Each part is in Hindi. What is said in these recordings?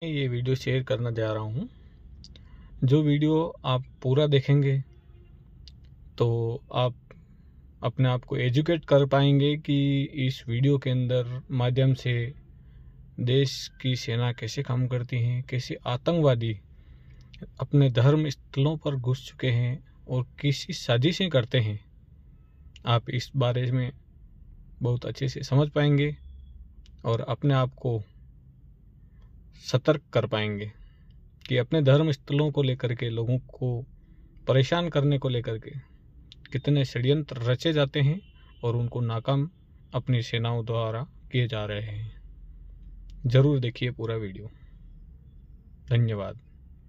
ये वीडियो शेयर करना जा रहा हूँ। जो वीडियो आप पूरा देखेंगे तो आप अपने आप को एजुकेट कर पाएंगे कि इस वीडियो के अंदर माध्यम से देश की सेना कैसे काम करती हैं, कैसे आतंकवादी अपने धर्म स्थलों पर घुस चुके हैं और किसी साजिशें करते हैं। आप इस बारे में बहुत अच्छे से समझ पाएंगे और अपने आप को सतर्क कर पाएंगे कि अपने धर्म स्थलों को लेकर के लोगों को परेशान करने को लेकर के कितने षड्यंत्र रचे जाते हैं और उनको नाकाम अपनी सेनाओं द्वारा किए जा रहे हैं। जरूर देखिए पूरा वीडियो। धन्यवाद।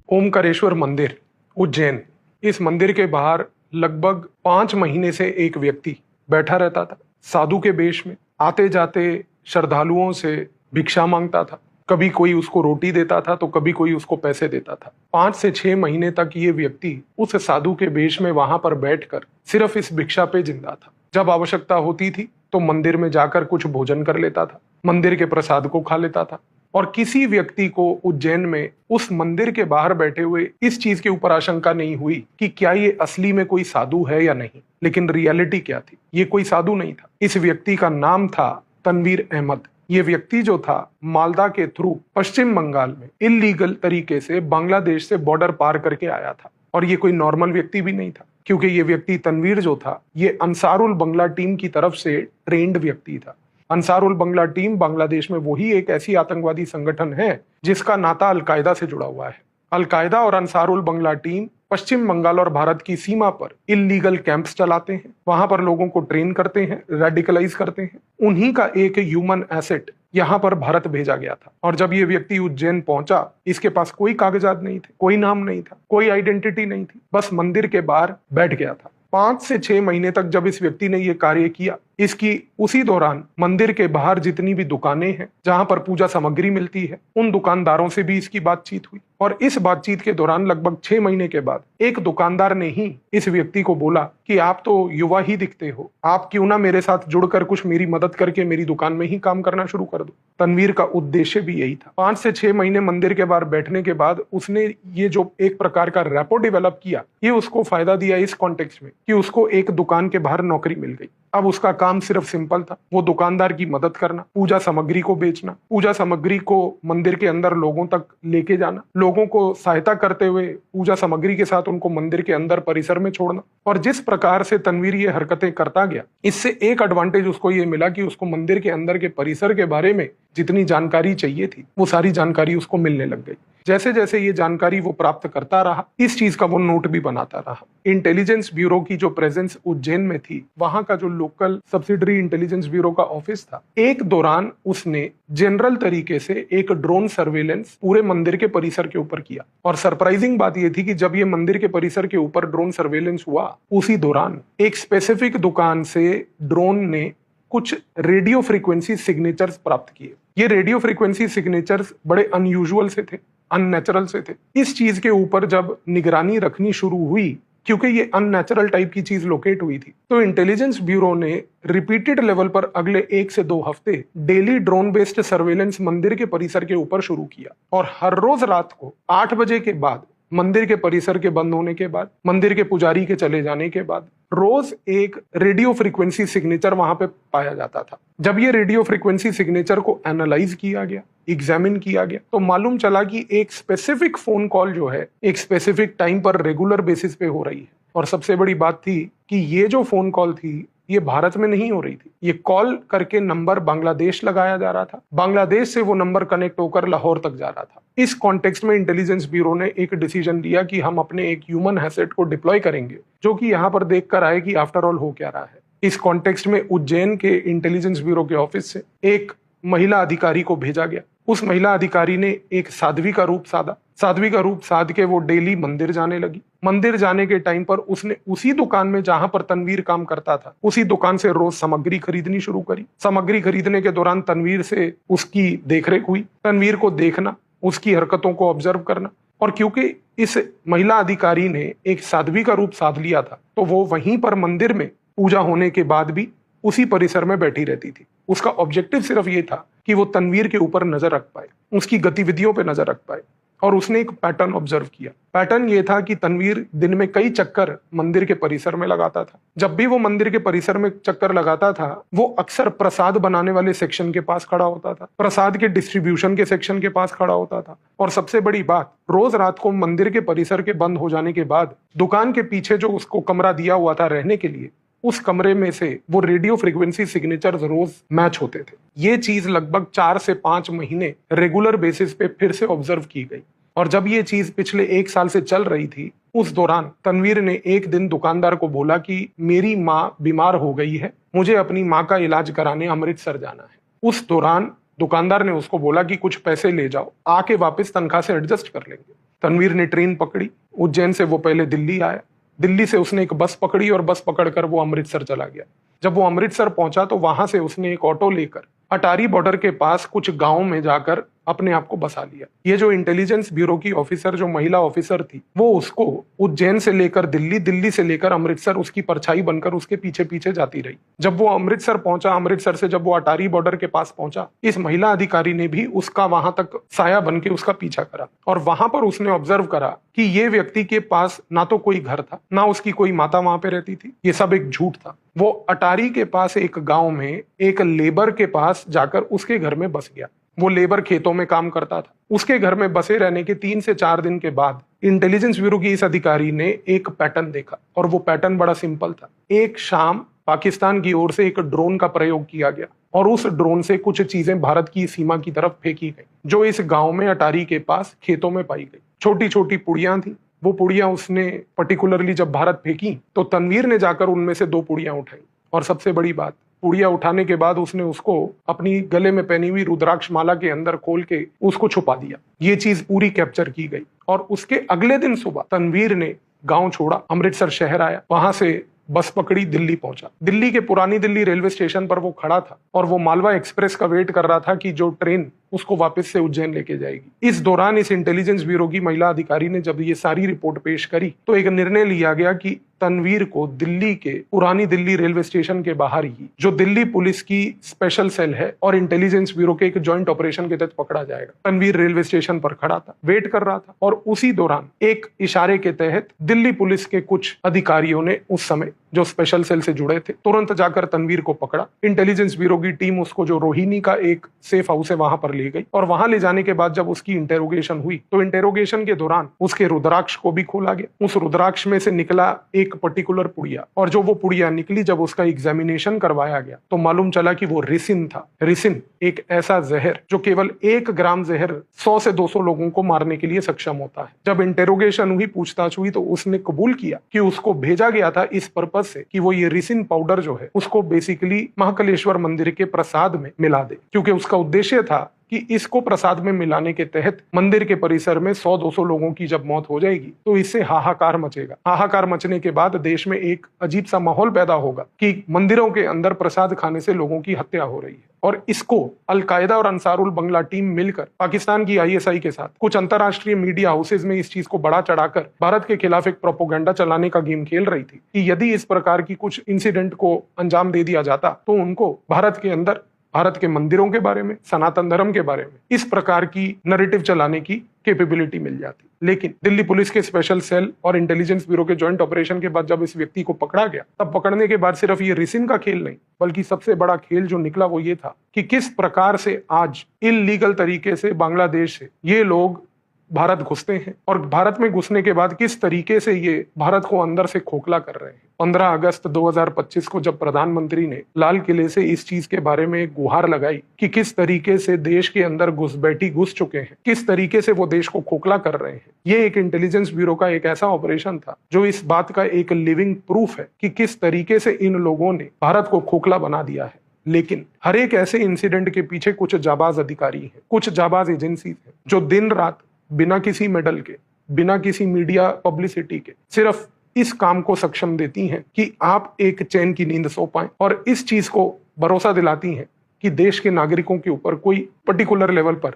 ओमकारेश्वर मंदिर उज्जैन। इस मंदिर के बाहर लगभग 5 महीने से एक व्यक्ति बैठा रहता था, साधु के वेश में। आते जाते श्रद्धालुओं से भिक्षा मांगता था, कभी कोई उसको रोटी देता था तो कभी कोई उसको पैसे देता था। 5 से 6 महीने तक ये व्यक्ति उस साधु के वेश में वहां पर बैठकर सिर्फ इस भिक्षा पे जिंदा था। जब आवश्यकता होती थी तो मंदिर में जाकर कुछ भोजन कर लेता था, मंदिर के प्रसाद को खा लेता था। और किसी व्यक्ति को उज्जैन में उस मंदिर के बाहर बैठे हुए इस चीज के ऊपर आशंका नहीं हुई कि क्या ये असली में कोई साधु है या नहीं। लेकिन रियलिटी क्या थी? ये कोई साधु नहीं था। इस व्यक्ति का नाम था तनवीर अहमद। ये व्यक्ति जो था मालदा के थ्रू पश्चिम बंगाल में इलीगल तरीके से बांग्लादेश से बॉर्डर पार करके आया था। और ये कोई नॉर्मल व्यक्ति भी नहीं था, क्योंकि ये व्यक्ति तनवीर जो था ये अंसारुल बंगला टीम की तरफ से ट्रेंड व्यक्ति था। अंसारुल बंगला टीम बांग्लादेश में वही एक ऐसी आतंकवादी संगठन है जिसका नाता अलकायदा से जुड़ा हुआ है। अलकायदा और अंसारुल बंगला टीम पश्चिम बंगाल और भारत की सीमा पर इलीगल कैंप्स चलाते हैं, वहां पर लोगों को ट्रेन करते हैं, रेडिकलाइज करते हैं। उन्हीं का एक ह्यूमन एसेट यहाँ पर भारत भेजा गया था। और जब ये व्यक्ति उज्जैन पहुंचा, इसके पास कोई कागजात नहीं थे, कोई नाम नहीं था, कोई आइडेंटिटी नहीं थी, बस मंदिर के बाहर बैठ गया था। 5 से 6 महीने तक जब इस व्यक्ति ने ये कार्य किया, इसकी उसी दौरान मंदिर के बाहर जितनी भी दुकानें हैं जहां पर पूजा सामग्री मिलती है, उन दुकानदारों से भी इसकी बातचीत हुई। और इस बातचीत के दौरान लगभग 6 महीने के बाद एक दुकानदार ने ही इस व्यक्ति को बोला कि आप तो युवा ही दिखते हो, आप क्यों ना मेरे साथ जुड़कर कुछ मेरी मदद करके मेरी दुकान में ही काम करना शुरू कर दो। तनवीर का उद्देश्य भी यही था। 5 से 6 महीने मंदिर के बाहर बैठने के बाद उसने ये जो एक प्रकार का रैपो डेवलप किया, ये उसको फायदा दिया इस कॉन्टेक्स्ट में कि उसको एक दुकान के बाहर नौकरी मिल गई। अब उसका काम सिर्फ सिंपल था, वो दुकानदार की मदद करना, पूजा सामग्री को बेचना, पूजा सामग्री को मंदिर के अंदर लोगों तक लेके जाना, लोगों को सहायता करते हुए पूजा सामग्री के साथ उनको मंदिर के अंदर परिसर में छोड़ना। और जिस प्रकार से तनवीर ये हरकतें करता गया, इससे एक एडवांटेज उसको ये मिला कि उसको मंदिर के अंदर के परिसर के बारे में जितनी जानकारी चाहिए थी वो सारी जानकारी उसको मिलने लग गई। जैसे जैसे ये जानकारी वो प्राप्त करता रहा, इस चीज का वो नोट भी बनाता रहा। इंटेलिजेंस ब्यूरो की जो प्रेजेंस उज्जैन में थी, वहां का जो लोकल सब्सिडरी इंटेलिजेंस ब्यूरो का ऑफिस था, एक दौरान उसने जनरल तरीके से एक ड्रोन सर्वेलेंस पूरे मंदिर के परिसर के ऊपर किया। और सरप्राइजिंग बात यह थी कि जब ये मंदिर के परिसर के ऊपर ड्रोन सर्वेलेंस हुआ, उसी दौरान एक स्पेसिफिक दुकान से ड्रोन ने कुछ रेडियो फ्रीक्वेंसी सिग्नेचर्स प्राप्त किए। ये रेडियो फ्रीक्वेंसी सिग्नेचर्स बड़े अनयूजुअल से थे, अननेचुरल से थे। इस चीज के ऊपर जब निगरानी रखनी शुरू हुई, क्योंकि ये अननेचुरल टाइप की चीज लोकेट हुई थी, तो इंटेलिजेंस ब्यूरो ने रिपीटेड लेवल पर अगले 1 से 2 हफ्ते डेली ड्रोन बेस्ड सर्वेलेंस मंदिर के परिसर के ऊपर शुरू किया। और हर रोज रात को 8 बजे के बाद, मंदिर के परिसर के बंद होने के बाद, मंदिर के पुजारी के चले जाने के बाद, रोज एक रेडियो फ्रीक्वेंसी सिग्नेचर वहां पे पाया जाता था। जब ये रेडियो फ्रीक्वेंसी सिग्नेचर को एनालाइज किया गया, एग्जामिन किया गया, तो मालूम चला कि एक स्पेसिफिक फोन कॉल जो है एक स्पेसिफिक टाइम पर रेगुलर बेसिस पे हो रही है। और सबसे बड़ी बात थी कि ये जो फोन कॉल थी ये भारत में नहीं हो रही थी। ये कॉल करके नंबर बांग्लादेश लगाया जा रहा था, बांग्लादेश से वो नंबर कनेक्ट होकर लाहौर तक जा रहा था। इस कॉन्टेक्स्ट में इंटेलिजेंस ब्यूरो ने एक डिसीजन लिया कि हम अपने एक ह्यूमन एसेट को डिप्लॉय करेंगे, जो कि यहाँ पर देखकर आए कि आफ्टर ऑल हो क्या रहा है। इस कॉन्टेक्स्ट में उज्जैन के इंटेलिजेंस ब्यूरो के ऑफिस से एक महिला अधिकारी को भेजा गया। उस महिला अधिकारी ने एक साध्वी का रूप साधा। साध्वी का रूप साध के वो डेली मंदिर जाने लगी। मंदिर जाने के टाइम पर उसने उसी दुकान में जहां पर तनवीर काम करता था, उसी दुकान से रोज सामग्री खरीदनी शुरू करी। सामग्री खरीदने के दौरान तनवीर से उसकी देखरेख हुई, तनवीर को देखना, उसकी हरकतों को ऑब्जर्व करना। और क्योंकि इस महिला अधिकारी ने एक साध्वी का रूप साध लिया था, तो वो वहीं पर मंदिर में पूजा होने के बाद भी उसी परिसर में बैठी रहती थी। उसका ऑब्जेक्टिव सिर्फ ये था कि वो तनवीर के ऊपर नजर रख पाए, उसकी गतिविधियों पे नजर रख पाए। और उसने एक पैटर्न ऑब्जर्व किया। पैटर्न ये था कि तनवीर दिन में कई चक्कर मंदिर के परिसर में लगाता था। जब भी वो मंदिर के परिसर में चक्कर लगाता था, वो अक्सर प्रसाद बनाने वाले सेक्शन के पास खड़ा होता था, प्रसाद के डिस्ट्रीब्यूशन के सेक्शन के पास खड़ा होता था। और सबसे बड़ी बात, रोज रात को मंदिर के परिसर के बंद हो जाने के बाद दुकान के पीछे जो उसको कमरा दिया हुआ था रहने के लिए, उस कमरे में से वो रेडियो फ्रीक्वेंसी सिग्नेचर्स रोज मैच होते थे। ये चीज लगभग 4 से 5 महीने रेगुलर बेसिस पे फिर से ऑब्जर्व की गई। और जब ये चीज पिछले 1 साल से चल रही थी, उस दौरान तनवीर ने एक दिन दुकानदार को बोला कि मेरी माँ बीमार हो गई है, मुझे अपनी माँ का इलाज कराने अमृतसर जाना है। उस दौरान दुकानदार ने उसको बोला कि कुछ पैसे ले जाओ, आके वापस तनख्वाह से एडजस्ट कर लेंगे। तनवीर ने ट्रेन पकड़ी। उज्जैन से वो पहले दिल्ली आया। दिल्ली से उसने एक बस पकड़ी और बस पकड़कर वो अमृतसर चला गया। जब वो अमृतसर पहुंचा तो वहां से उसने एक ऑटो लेकर अटारी बॉर्डर के पास कुछ गांव में जाकर अपने आप को बसा लिया। ये जो इंटेलिजेंस ब्यूरो की ऑफिसर, जो महिला ऑफिसर थी, वो उसको उज्जैन से लेकर दिल्ली, दिल्ली से लेकर अमृतसर उसकी परछाई बनकर उसके पीछे पीछे जाती रही। जब वो अमृतसर पहुंचा, अमृतसर से जब वो अटारी बॉर्डर के पास पहुंचा, इस महिला अधिकारी ने भी उसका वहां तक साया बन के उसका पीछा करा। और वहां पर उसने ऑब्जर्व करा कि ये व्यक्ति के पास ना तो कोई घर था, ना उसकी कोई माता वहां पे रहती थी। ये सब एक झूठ था। वो अटारी के पास एक गांव में एक लेबर के पास जाकर उसके घर में बस गया। वो लेबर खेतों में काम करता था। उसके घर में बसे रहने के 3 से 4 दिन के बाद इंटेलिजेंस ब्यूरो की इस अधिकारी ने एक पैटर्न देखा, और वो पैटर्न बड़ा सिंपल था। एक शाम पाकिस्तान की ओर से एक ड्रोन का प्रयोग किया गया और उस ड्रोन से कुछ चीजें भारत की सीमा की तरफ फेंकी गई, जो इस गांव में अटारी के पास खेतों में पाई गई। छोटी छोटी पुड़ियां थी। वो पुड़ियां उसने पर्टिकुलरली जब भारत फेंकी तो तनवीर ने जाकर उनमें से 2 पुड़ियां उठाई। और सबसे बड़ी बात, पुड़िया उठाने के बाद उसने उसको अपनी गले में पहनी हुई रुद्राक्ष माला के अंदर खोल के उसको छुपा दिया। ये चीज पूरी कैप्चर की गई। और उसके अगले दिन सुबह तनवीर ने गांव छोड़ा, अमृतसर शहर आया, वहां से बस पकड़ी, दिल्ली पहुंचा। दिल्ली के पुरानी दिल्ली रेलवे स्टेशन पर वो खड़ा था और वो मालवा एक्सप्रेस का वेट कर रहा था कि जो ट्रेन उसको वापस से उज्जैन लेके जाएगी। इस दौरान इस इंटेलिजेंस ब्यूरो की महिला अधिकारी ने जब ये सारी रिपोर्ट पेश करी तो एक निर्णय लिया गया कि तनवीर को दिल्ली के पुरानी दिल्ली रेलवे स्टेशन के बाहर ही, जो दिल्ली पुलिस की स्पेशल सेल है और इंटेलिजेंस ब्यूरो के एक जॉइंट ऑपरेशन के तहत पकड़ा जाएगा। तनवीर रेलवे स्टेशन पर खड़ा था, वेट कर रहा था, और उसी दौरान एक इशारे के तहत दिल्ली पुलिस के कुछ अधिकारियों ने उस समय जो स्पेशल सेल से जुड़े थे तुरंत जाकर तनवीर को पकड़ा। इंटेलिजेंस ब्यूरो की टीम उसको जो रोहिणी का एक सेफ हाउस है वहां पर ले गई, और वहां ले जाने के बाद जब उसकी इंटेरोगेशन हुई तो इंटेरोगेशन के दौरान उसके रुद्राक्ष को भी खोला गया। उस रुद्राक्ष में से निकला एक पर्टिकुलर पुड़िया, और जो वो पुड़िया निकली, जब उसका एग्जामिनेशन करवाया गया तो मालूम चला कि वो रिसिन था। रिसिन एक ऐसा जहर जो केवल 1 ग्राम जहर 100 से 200 लोगों को मारने के लिए सक्षम होता है। जब इंटेरोगेशन हुई, पूछताछ हुई, तो उसने कबूल किया कि उसको भेजा गया था इस पर्पज से कि वो ये रिसिन पाउडर जो है उसको बेसिकली महाकालेश्वर मंदिर के प्रसाद में मिला दे, क्योंकि उसका उद्देश्य था कि इसको प्रसाद में मिलाने के तहत मंदिर के परिसर में 100-200 लोगों की जब मौत हो जाएगी तो इससे हाहाकार मचेगा। हाहाकार मचने के बाद देश में एक अजीब सा माहौल पैदा होगा कि मंदिरों के अंदर प्रसाद खाने से लोगों की हत्या हो रही है। और इसको अलकायदा और अंसारुल बंगला टीम मिलकर पाकिस्तान की ISI के साथ कुछ अंतरराष्ट्रीय मीडिया हाउसेज में इस चीज को बढ़ा चढ़ाकर भारत के खिलाफ एक प्रोपोगंडा चलाने का गेम खेल रही थी कि यदि इस प्रकार की कुछ इंसिडेंट को अंजाम दे दिया जाता तो उनको भारत के अंदर, भारत के मंदिरों के बारे में, सनातन धर्म के बारे में इस प्रकार की नैरेटिव चलाने की कैपेबिलिटी मिल जाती। लेकिन दिल्ली पुलिस के स्पेशल सेल और इंटेलिजेंस ब्यूरो के जॉइंट ऑपरेशन के बाद जब इस व्यक्ति को पकड़ा गया, तब पकड़ने के बाद सिर्फ ये रिसिन का खेल नहीं, बल्कि सबसे बड़ा खेल जो निकला वो ये था कि किस प्रकार से आज इल्लीगल तरीके से बांग्लादेश से ये लोग भारत घुसते हैं, और भारत में घुसने के बाद किस तरीके से ये भारत को अंदर से खोखला कर रहे हैं। 15 अगस्त 2025 को जब प्रधानमंत्री ने लाल किले से इस चीज के बारे में एक गुहार लगाई कि किस तरीके से देश के अंदर घुसपैठी घुस चुके हैं, किस तरीके से वो देश को खोखला कर रहे हैं, ये एक इंटेलिजेंस ब्यूरो का एक ऐसा ऑपरेशन था जो इस बात का एक लिविंग प्रूफ है कि किस तरीके से इन लोगों ने भारत को खोखला बना दिया है। लेकिन हर एक ऐसे इंसिडेंट के पीछे कुछ जाबाज अधिकारी हैं, कुछ जाबाज एजेंसी हैं जो दिन रात बिना किसी मेडल के, बिना किसी मीडिया पब्लिसिटी के सिर्फ इस काम को सक्षम देती हैं कि आप एक चैन की नींद सो पाएं, और इस चीज को भरोसा दिलाती हैं कि देश के नागरिकों के ऊपर कोई पर्टिकुलर लेवल पर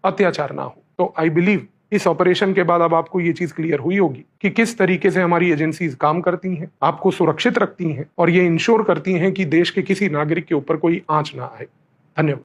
अत्याचार ना हो। तो आई बिलीव इस ऑपरेशन के बाद अब आपको ये चीज क्लियर हुई होगी कि किस तरीके से हमारी एजेंसीज काम करती हैं, आपको सुरक्षित रखती हैं और ये इंश्योर करती हैं कि देश के किसी नागरिक के ऊपर कोई आंच ना आए। धन्यवाद।